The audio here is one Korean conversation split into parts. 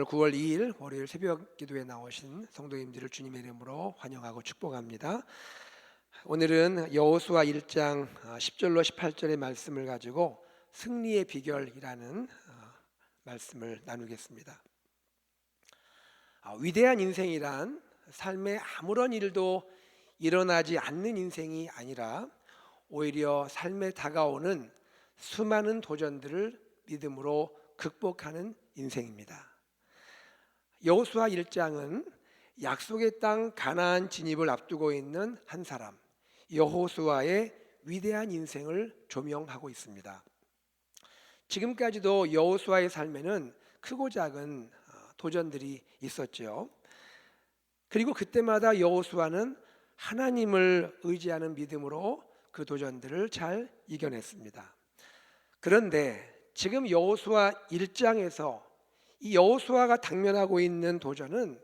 오늘 9월 2일 월요일 새벽 기도에 나오신 성도님들을 주님의 이름으로 환영하고 축복합니다. 오늘은 여호수아 1장 10절로 18절의 말씀을 가지고 승리의 비결이라는 말씀을 나누겠습니다. 위대한 인생이란 삶에 아무런 일도 일어나지 않는 인생이 아니라 오히려 삶에 다가오는 수많은 도전들을 믿음으로 극복하는 인생입니다. 여호수아 1장은 약속의 땅 가나안 진입을 앞두고 있는 한 사람 여호수아의 위대한 인생을 조명하고 있습니다. 지금까지도 여호수아의 삶에는 크고 작은 도전들이 있었죠. 그리고 그때마다 여호수아는 하나님을 의지하는 믿음으로 그 도전들을 잘 이겨냈습니다. 그런데 지금 여호수아 1장에서 이 여호수아가 당면하고 있는 도전은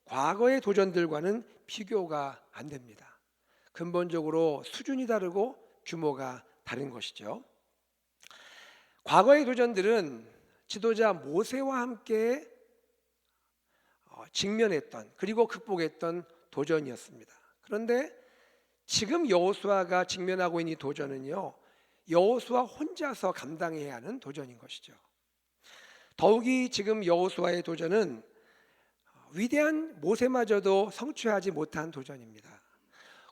과거의 도전들과는 비교가 안 됩니다. 근본적으로 수준이 다르고 규모가 다른 것이죠. 과거의 도전들은 지도자 모세와 함께 직면했던 그리고 극복했던 도전이었습니다. 그런데 지금 여호수아가 직면하고 있는 이 도전은요, 여호수아 혼자서 감당해야 하는 도전인 것이죠. 더욱이 지금 여호수아의 도전은 위대한 모세마저도 성취하지 못한 도전입니다.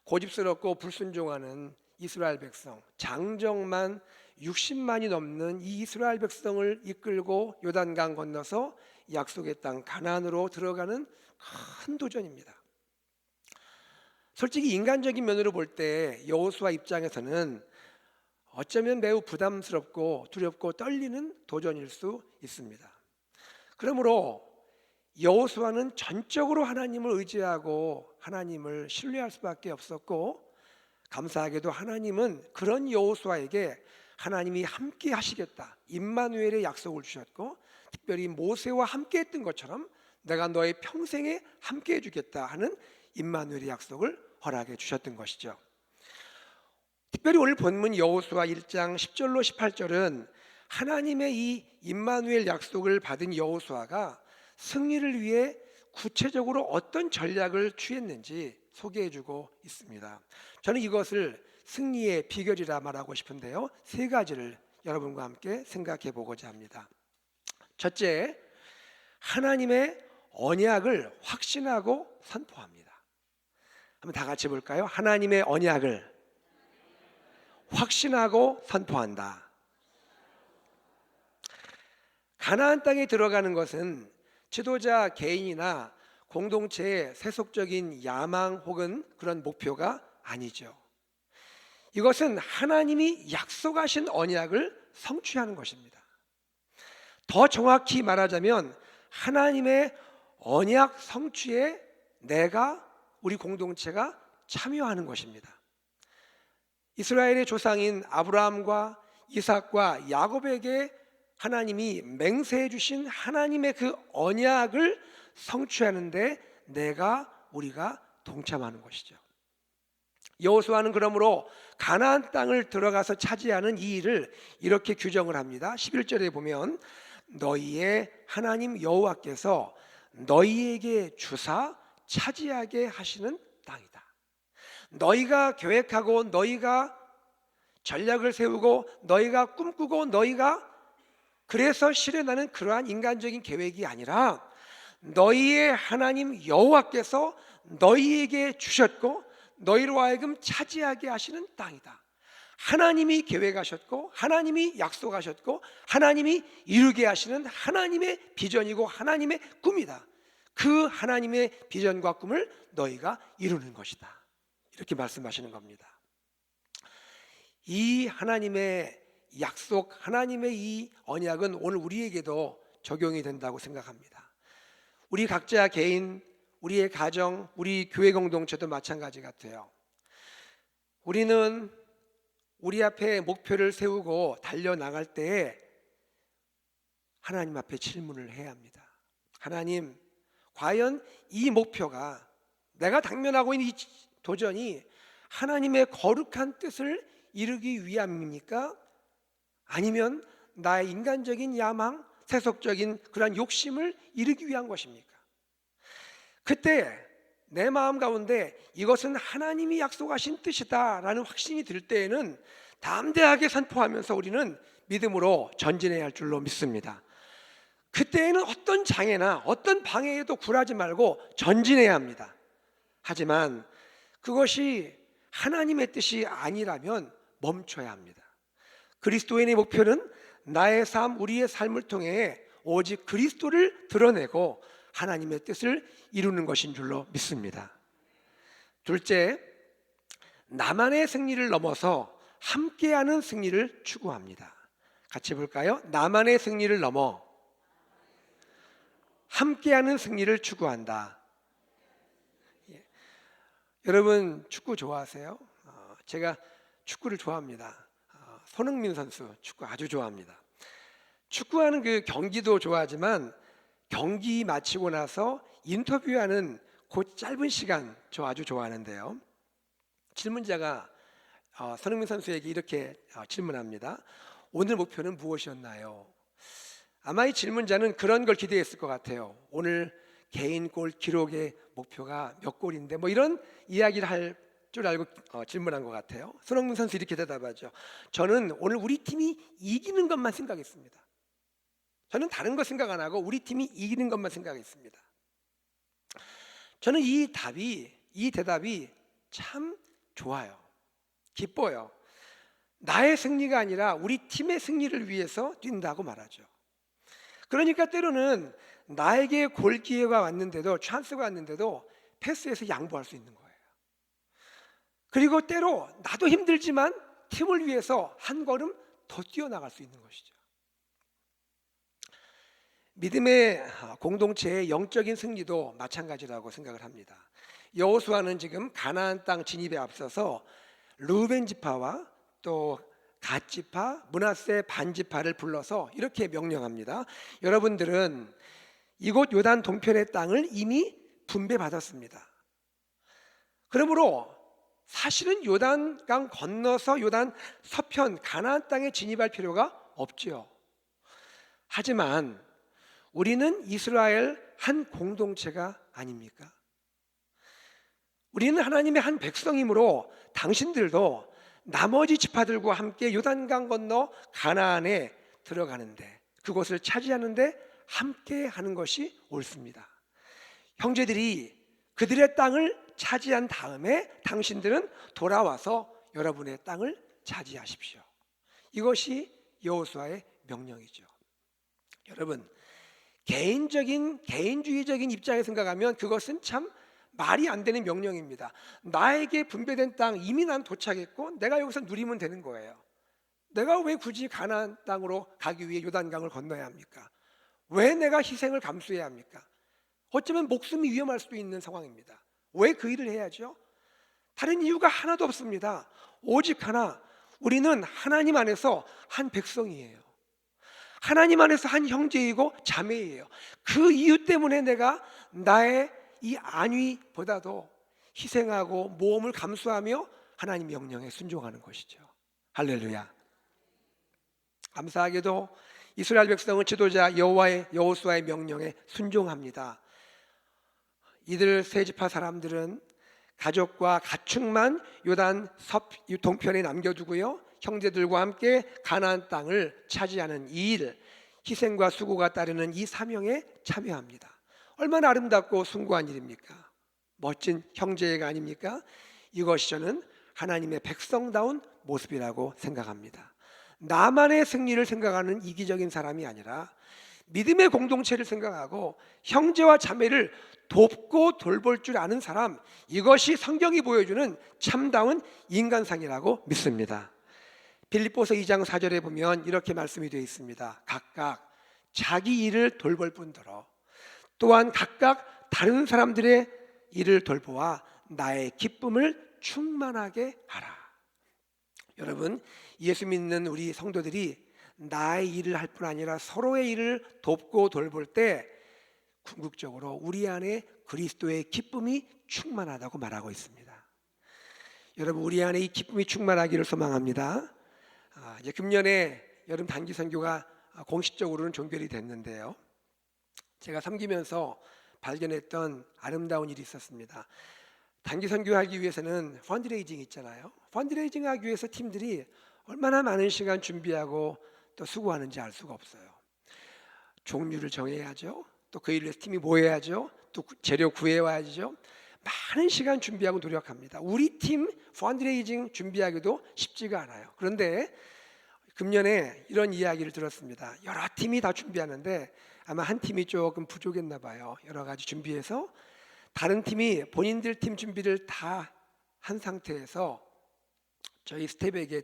고집스럽고 불순종하는 이스라엘 백성, 장정만 60만이 넘는 이 이스라엘 백성을 이끌고 요단강 건너서 약속의 땅 가나안으로 들어가는 큰 도전입니다. 솔직히 인간적인 면으로 볼 때 여호수아 입장에서는 어쩌면 매우 부담스럽고 두렵고 떨리는 도전일 수 있습니다. 그러므로 여호수아는 전적으로 하나님을 의지하고 하나님을 신뢰할 수밖에 없었고, 감사하게도 하나님은 그런 여호수아에게 하나님이 함께 하시겠다, 임마누엘의 약속을 주셨고, 특별히 모세와 함께 했던 것처럼 내가 너의 평생에 함께 해주겠다 하는 임마누엘의 약속을 허락해 주셨던 것이죠. 특별히 오늘 본문 여호수아 1장 10절로 18절은 하나님의 이 임마누엘 약속을 받은 여호수아가 승리를 위해 구체적으로 어떤 전략을 취했는지 소개해주고 있습니다. 저는 이것을 승리의 비결이라 말하고 싶은데요, 세 가지를 여러분과 함께 생각해 보고자 합니다. 첫째, 하나님의 언약을 확신하고 선포합니다. 한번 다 같이 볼까요? 하나님의 언약을 확신하고 선포한다. 가나안 땅에 들어가는 것은 지도자 개인이나 공동체의 세속적인 야망 혹은 그런 목표가 아니죠. 이것은 하나님이 약속하신 언약을 성취하는 것입니다. 더 정확히 말하자면 하나님의 언약 성취에 우리 공동체가 참여하는 것입니다. 이스라엘의 조상인 아브라함과 이삭과 야곱에게 하나님이 맹세해 주신 하나님의 그 언약을 성취하는데 우리가 동참하는 것이죠. 여호수아는 그러므로 가나안 땅을 들어가서 차지하는 이 일을 이렇게 규정을 합니다. 11절에 보면 너희의 하나님 여호와께서 너희에게 주사 차지하게 하시는 땅이다. 너희가 계획하고 너희가 전략을 세우고 너희가 꿈꾸고 너희가 그래서 실현하는 그러한 인간적인 계획이 아니라 너희의 하나님 여호와께서 너희에게 주셨고 너희로 하여금 차지하게 하시는 땅이다. 하나님이 계획하셨고 하나님이 약속하셨고 하나님이 이루게 하시는 하나님의 비전이고 하나님의 꿈이다. 그 하나님의 비전과 꿈을 너희가 이루는 것이다. 이렇게 말씀하시는 겁니다. 이 하나님의 약속, 하나님의 이 언약은 오늘 우리에게도 적용이 된다고 생각합니다. 우리 각자 개인, 우리의 가정, 우리 교회 공동체도 마찬가지 같아요. 우리는 우리 앞에 목표를 세우고 달려나갈 때에 하나님 앞에 질문을 해야 합니다. 하나님, 과연 이 목표가, 내가 당면하고 있는 이 도전이 하나님의 거룩한 뜻을 이루기 위함입니까? 아니면 나의 인간적인 야망, 세속적인 그러한 욕심을 이루기 위한 것입니까? 그때 내 마음 가운데 이것은 하나님이 약속하신 뜻이다라는 확신이 들 때에는 담대하게 선포하면서 우리는 믿음으로 전진해야 할 줄로 믿습니다. 그때에는 어떤 장애나 어떤 방해에도 굴하지 말고 전진해야 합니다. 하지만 그것이 하나님의 뜻이 아니라면 멈춰야 합니다. 그리스도인의 목표는 나의 삶, 우리의 삶을 통해 오직 그리스도를 드러내고 하나님의 뜻을 이루는 것인 줄로 믿습니다. 둘째, 나만의 승리를 넘어서 함께하는 승리를 추구합니다. 같이 볼까요? 나만의 승리를 넘어 함께하는 승리를 추구한다. 여러분 축구 좋아하세요? 제가 축구를 좋아합니다. 손흥민 선수 축구 아주 좋아합니다. 축구하는 그 경기도 좋아하지만 경기 마치고 나서 인터뷰하는 그 짧은 시간 저 아주 좋아하는데요. 질문자가 손흥민 선수에게 이렇게 질문합니다. 오늘 목표는 무엇이었나요? 아마 이 질문자는 그런 걸 기대했을 것 같아요. 오늘 개인 골 기록의 목표가 몇 골인데 뭐 이런 이야기를 할 줄 알고 질문한 것 같아요. 손흥민 선수 이렇게 대답하죠. 저는 오늘 우리 팀이 이기는 것만 생각했습니다. 저는 다른 거 생각 안 하고 우리 팀이 이기는 것만 생각했습니다. 저는 이 대답이 참 좋아요. 기뻐요. 나의 승리가 아니라 우리 팀의 승리를 위해서 뛴다고 말하죠. 그러니까 때로는 나에게 골 기회가 왔는데도, 찬스가 왔는데도 패스해서 양보할 수 있는 거예요. 그리고 때로 나도 힘들지만 팀을 위해서 한 걸음 더 뛰어나갈 수 있는 것이죠. 믿음의 공동체의 영적인 승리도 마찬가지라고 생각을 합니다. 여호수아는 지금 가나안 땅 진입에 앞서서 르우벤 지파와 또 갓 지파, 므낫세 반 지파를 불러서 이렇게 명령합니다. 여러분들은 이곳 요단 동편의 땅을 이미 분배받았습니다. 그러므로 사실은 요단강 건너서 요단 서편 가나안 땅에 진입할 필요가 없지요. 하지만 우리는 이스라엘 한 공동체가 아닙니까? 우리는 하나님의 한 백성이므로 당신들도 나머지 지파들과 함께 요단강 건너 가나안에 들어가는데, 그곳을 차지하는데 함께 하는 것이 옳습니다. 형제들이 그들의 땅을 차지한 다음에 당신들은 돌아와서 여러분의 땅을 차지하십시오. 이것이 여호수아의 명령이죠. 여러분, 개인주의적인 입장에서 생각하면 그것은 참 말이 안 되는 명령입니다. 나에게 분배된 땅 이미 난 도착했고 내가 여기서 누리면 되는 거예요. 내가 왜 굳이 가나안 땅으로 가기 위해 요단강을 건너야 합니까? 왜 내가 희생을 감수해야 합니까? 어쩌면 목숨이 위험할 수도 있는 상황입니다. 왜 그 일을 해야죠? 다른 이유가 하나도 없습니다. 오직 하나, 우리는 하나님 안에서 한 백성이에요. 하나님 안에서 한 형제이고 자매예요. 그 이유 때문에 내가 나의 이 안위보다도 희생하고 모험을 감수하며 하나님 명령에 순종하는 것이죠. 할렐루야. 감사하게도 이스라엘 백성은 지도자 여호수아의 명령에 순종합니다. 이들 세 지파 사람들은 가족과 가축만 요단 동편에 남겨두고요, 형제들과 함께 가나안 땅을 차지하는 이 일, 희생과 수고가 따르는 이 사명에 참여합니다. 얼마나 아름답고 숭고한 일입니까? 멋진 형제애가 아닙니까? 이것이 저는 하나님의 백성다운 모습이라고 생각합니다. 나만의 승리를 생각하는 이기적인 사람이 아니라 믿음의 공동체를 생각하고 형제와 자매를 돕고 돌볼 줄 아는 사람, 이것이 성경이 보여주는 참다운 인간상이라고 믿습니다. 빌립보서 2장 4절에 보면 이렇게 말씀이 되어 있습니다. 각각 자기 일을 돌볼 뿐더러 또한 각각 다른 사람들의 일을 돌보아 나의 기쁨을 충만하게 하라. 여러분, 예수 믿는 우리 성도들이 나의 일을 할 뿐 아니라 서로의 일을 돕고 돌볼 때 궁극적으로 우리 안에 그리스도의 기쁨이 충만하다고 말하고 있습니다. 여러분, 우리 안에 이 기쁨이 충만하기를 소망합니다. 이제 금년에 여름 단기 선교가 공식적으로는 종결이 됐는데요. 제가 섬기면서 발견했던 아름다운 일이 있었습니다. 단기 선교하기 위해서는 펀드레이징 있잖아요. 펀드레이징 하기 위해서 팀들이 얼마나 많은 시간 준비하고 또 수고하는지 알 수가 없어요. 종류를 정해야죠. 또 그 일을 위해서 팀이 모여야죠. 또 재료 구해와야죠. 많은 시간 준비하고 노력합니다. 우리 팀 펀드레이징 준비하기도 쉽지가 않아요. 그런데 금년에 이런 이야기를 들었습니다. 여러 팀이 다 준비하는데 아마 한 팀이 조금 부족했나 봐요. 여러 가지 준비해서 다른 팀이 본인들 팀 준비를 다 한 상태에서 저희 스텝에게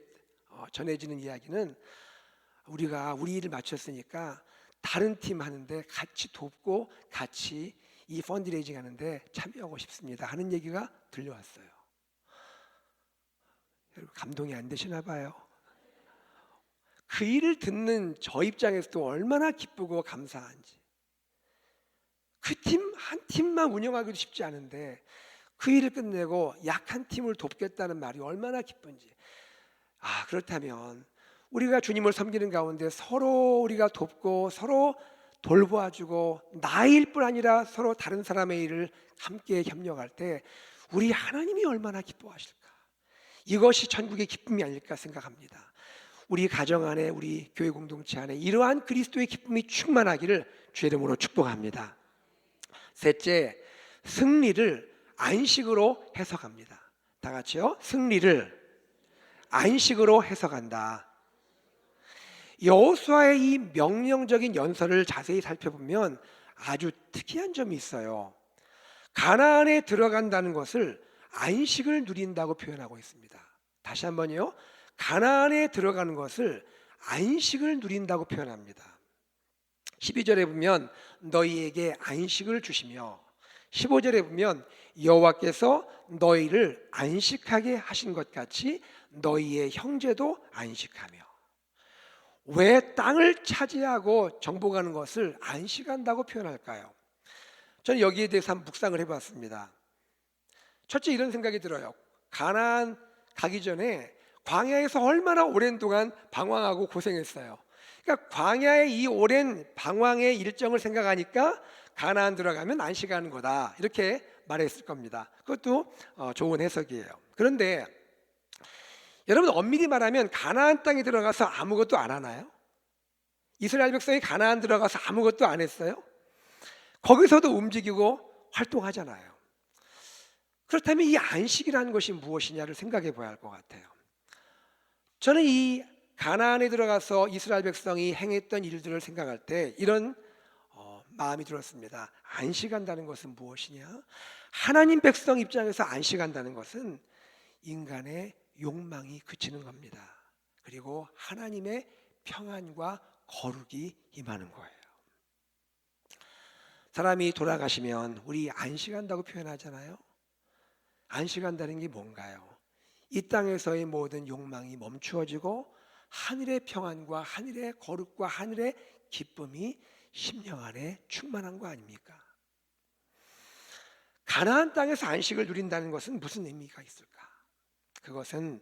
전해지는 이야기는 우리가 우리 일을 마쳤으니까 다른 팀 하는데 같이 돕고 같이 이 펀드레이징 하는데 참여하고 싶습니다 하는 얘기가 들려왔어요. 여러분 감동이 안 되시나 봐요. 그 일을 듣는 저 입장에서도 얼마나 기쁘고 감사한지. 그 팀 한 팀만 운영하기도 쉽지 않은데 그 일을 끝내고 약한 팀을 돕겠다는 말이 얼마나 기쁜지. 그렇다면 우리가 주님을 섬기는 가운데 서로 우리가 돕고 서로 돌보아주고 나의 일뿐 아니라 서로 다른 사람의 일을 함께 협력할 때 우리 하나님이 얼마나 기뻐하실까. 이것이 천국의 기쁨이 아닐까 생각합니다. 우리 가정 안에 우리 교회 공동체 안에 이러한 그리스도의 기쁨이 충만하기를 주의 이름으로 축복합니다. 셋째, 승리를 안식으로 해석합니다. 다 같이요. 승리를 안식으로 해석한다. 여호수아의 이 명령적인 연설을 자세히 살펴보면 아주 특이한 점이 있어요. 가나안에 들어간다는 것을 안식을 누린다고 표현하고 있습니다. 다시 한번요. 가나안에 들어가는 것을 안식을 누린다고 표현합니다. 12절에 보면 너희에게 안식을 주시며 15절에 보면 여호와께서 너희를 안식하게 하신 것 같이 너희의 형제도 안식하며. 왜 땅을 차지하고 정복하는 것을 안식한다고 표현할까요? 저는 여기에 대해서 한번 묵상을 해봤습니다. 첫째 이런 생각이 들어요. 가나안 가기 전에 광야에서 얼마나 오랜 동안 방황하고 고생했어요. 그러니까 광야의 이 오랜 방황의 일정을 생각하니까 가나안 들어가면 안식하는 거다 이렇게 말했을 겁니다. 그것도 좋은 해석이에요. 그런데 여러분 엄밀히 말하면 가나안 땅에 들어가서 아무것도 안 하나요? 이스라엘 백성이 가나안 들어가서 아무것도 안 했어요? 거기서도 움직이고 활동하잖아요. 그렇다면 이 안식이라는 것이 무엇이냐를 생각해 봐야 할 것 같아요. 저는 이 가나안에 들어가서 이스라엘 백성이 행했던 일들을 생각할 때 이런 마음이 들었습니다. 안식한다는 것은 무엇이냐? 하나님 백성 입장에서 안식한다는 것은 인간의 욕망이 그치는 겁니다. 그리고 하나님의 평안과 거룩이 임하는 거예요. 사람이 돌아가시면 우리 안식한다고 표현하잖아요. 안식한다는 게 뭔가요? 이 땅에서의 모든 욕망이 멈추어지고 하늘의 평안과 하늘의 거룩과 하늘의 기쁨이 심령 안에 충만한 거 아닙니까? 가나안 땅에서 안식을 누린다는 것은 무슨 의미가 있을까? 그것은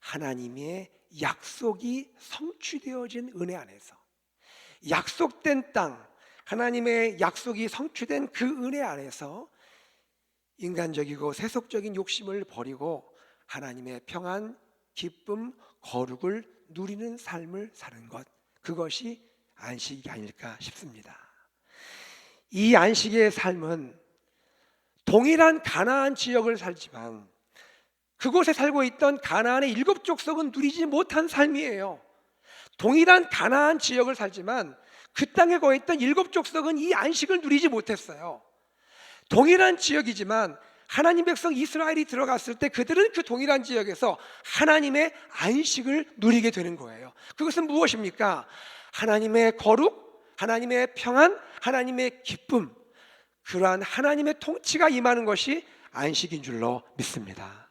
하나님의 약속이 성취되어진 은혜 안에서 약속된 땅, 하나님의 약속이 성취된 그 은혜 안에서 인간적이고 세속적인 욕심을 버리고 하나님의 평안, 기쁨, 거룩을 누리는 삶을 사는 것, 그것이 안식이 아닐까 싶습니다. 이 안식의 삶은 동일한 가나안 지역을 살지만 그곳에 살고 있던 가나안의 7족속은 누리지 못한 삶이에요. 동일한 가나안 지역을 살지만 그 땅에 거했던 7족속은 이 안식을 누리지 못했어요. 동일한 지역이지만 하나님 백성 이스라엘이 들어갔을 때 그들은 그 동일한 지역에서 하나님의 안식을 누리게 되는 거예요. 그것은 무엇입니까? 하나님의 거룩, 하나님의 평안, 하나님의 기쁨, 그러한 하나님의 통치가 임하는 것이 안식인 줄로 믿습니다.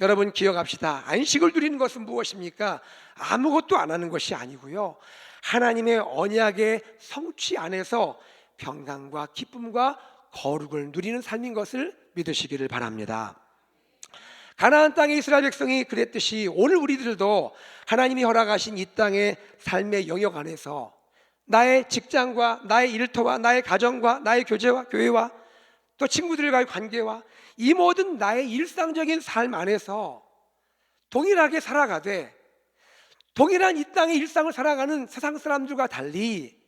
여러분 기억합시다. 안식을 누리는 것은 무엇입니까? 아무것도 안 하는 것이 아니고요, 하나님의 언약의 성취 안에서 평강과 기쁨과 거룩을 누리는 삶인 것을 믿으시기를 바랍니다. 가나안 땅의 이스라엘 백성이 그랬듯이 오늘 우리들도 하나님이 허락하신 이 땅의 삶의 영역 안에서 나의 직장과 나의 일터와 나의 가정과 나의 교제와 교회와 또 친구들과의 관계와 이 모든 나의 일상적인 삶 안에서 동일하게 살아가되 동일한 이 땅의 일상을 살아가는 세상 사람들과 달리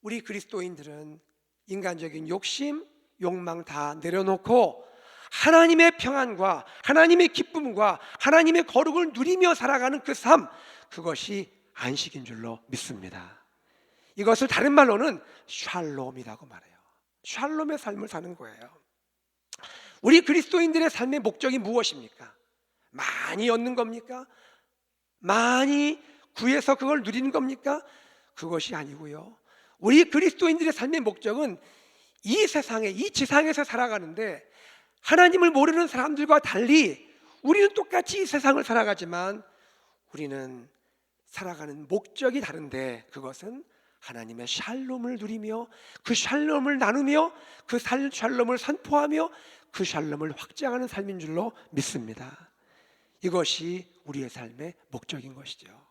우리 그리스도인들은 인간적인 욕심, 욕망 다 내려놓고 하나님의 평안과 하나님의 기쁨과 하나님의 거룩을 누리며 살아가는 그 삶, 그것이 안식인 줄로 믿습니다. 이것을 다른 말로는 샬롬이라고 말해요. 샬롬의 삶을 사는 거예요. 우리 그리스도인들의 삶의 목적이 무엇입니까? 많이 얻는 겁니까? 많이 구해서 그걸 누리는 겁니까? 그것이 아니고요. 우리 그리스도인들의 삶의 목적은 이 세상에, 이 지상에서 살아가는데 하나님을 모르는 사람들과 달리 우리는 똑같이 이 세상을 살아가지만 우리는 살아가는 목적이 다른데 그것은 하나님의 샬롬을 누리며 그 샬롬을 나누며 그 샬롬을 선포하며 그 샬롬을 확장하는 삶인 줄로 믿습니다. 이것이 우리의 삶의 목적인 것이죠.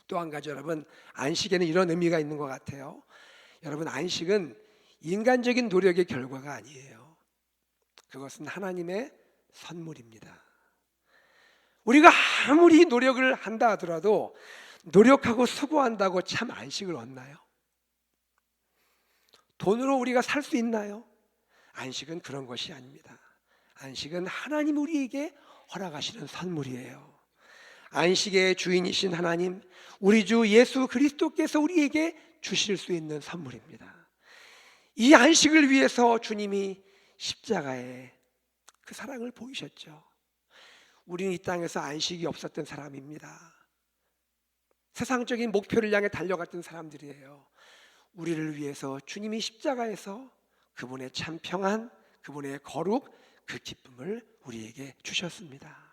또 한 가지 여러분, 안식에는 이런 의미가 있는 것 같아요. 여러분, 안식은 인간적인 노력의 결과가 아니에요. 그것은 하나님의 선물입니다. 우리가 아무리 노력을 한다 하더라도 노력하고 수고한다고 참 안식을 얻나요? 돈으로 우리가 살 수 있나요? 안식은 그런 것이 아닙니다. 안식은 하나님 우리에게 허락하시는 선물이에요. 안식의 주인이신 하나님, 우리 주 예수 그리스도께서 우리에게 주실 수 있는 선물입니다. 이 안식을 위해서 주님이 십자가에 그 사랑을 보이셨죠. 우리는 이 땅에서 안식이 없었던 사람입니다. 세상적인 목표를 향해 달려갔던 사람들이에요. 우리를 위해서 주님이 십자가에서 그분의 참 평안, 그분의 거룩, 그 기쁨을 우리에게 주셨습니다.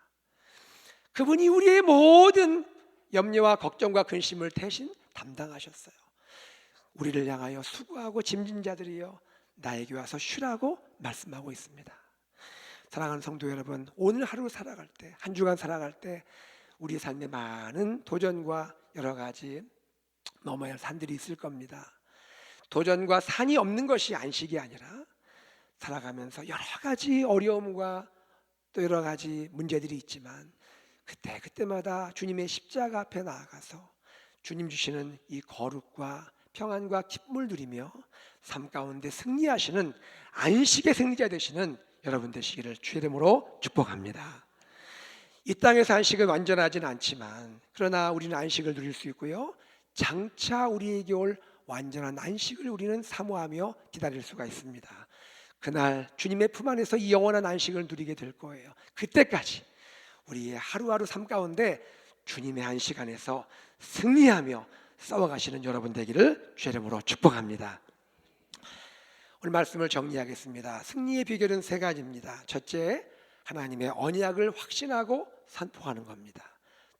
그분이 우리의 모든 염려와 걱정과 근심을 대신 담당하셨어요. 우리를 향하여 수고하고 짐진 자들이여 나에게 와서 쉬라고 말씀하고 있습니다. 사랑하는 성도 여러분, 오늘 하루 살아갈 때, 한 주간 살아갈 때 우리 삶에 많은 도전과 여러 가지 넘어야 할 산들이 있을 겁니다. 도전과 산이 없는 것이 안식이 아니라 살아가면서 여러 가지 어려움과 또 여러 가지 문제들이 있지만 그때마다 주님의 십자가 앞에 나아가서 주님 주시는 이 거룩과 평안과 기쁨을 누리며 삶 가운데 승리하시는 안식의 승리자 되시는 여러분 되시기를 주의 이름으로 축복합니다. 이 땅에서 안식은 완전하지는 않지만 그러나 우리는 안식을 누릴 수 있고요, 장차 우리에게 올 완전한 안식을 우리는 사모하며 기다릴 수가 있습니다. 그날 주님의 품 안에서 이 영원한 안식을 누리게 될 거예요. 그때까지 우리의 하루하루 삶 가운데 주님의 안식 안에서 승리하며 싸워가시는 여러분 되기를 주의 이름으로 축복합니다. 오늘 말씀을 정리하겠습니다. 승리의 비결은 세 가지입니다. 첫째, 하나님의 언약을 확신하고 선포하는 겁니다.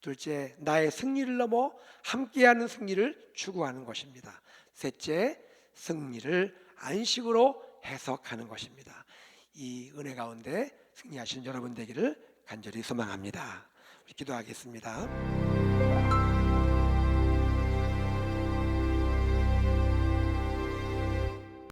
둘째, 나의 승리를 넘어 함께하는 승리를 추구하는 것입니다. 셋째, 승리를 안식으로 해석하는 것입니다. 이 은혜 가운데 승리하시는 여러분 되기를 간절히 소망합니다. 우리 기도하겠습니다.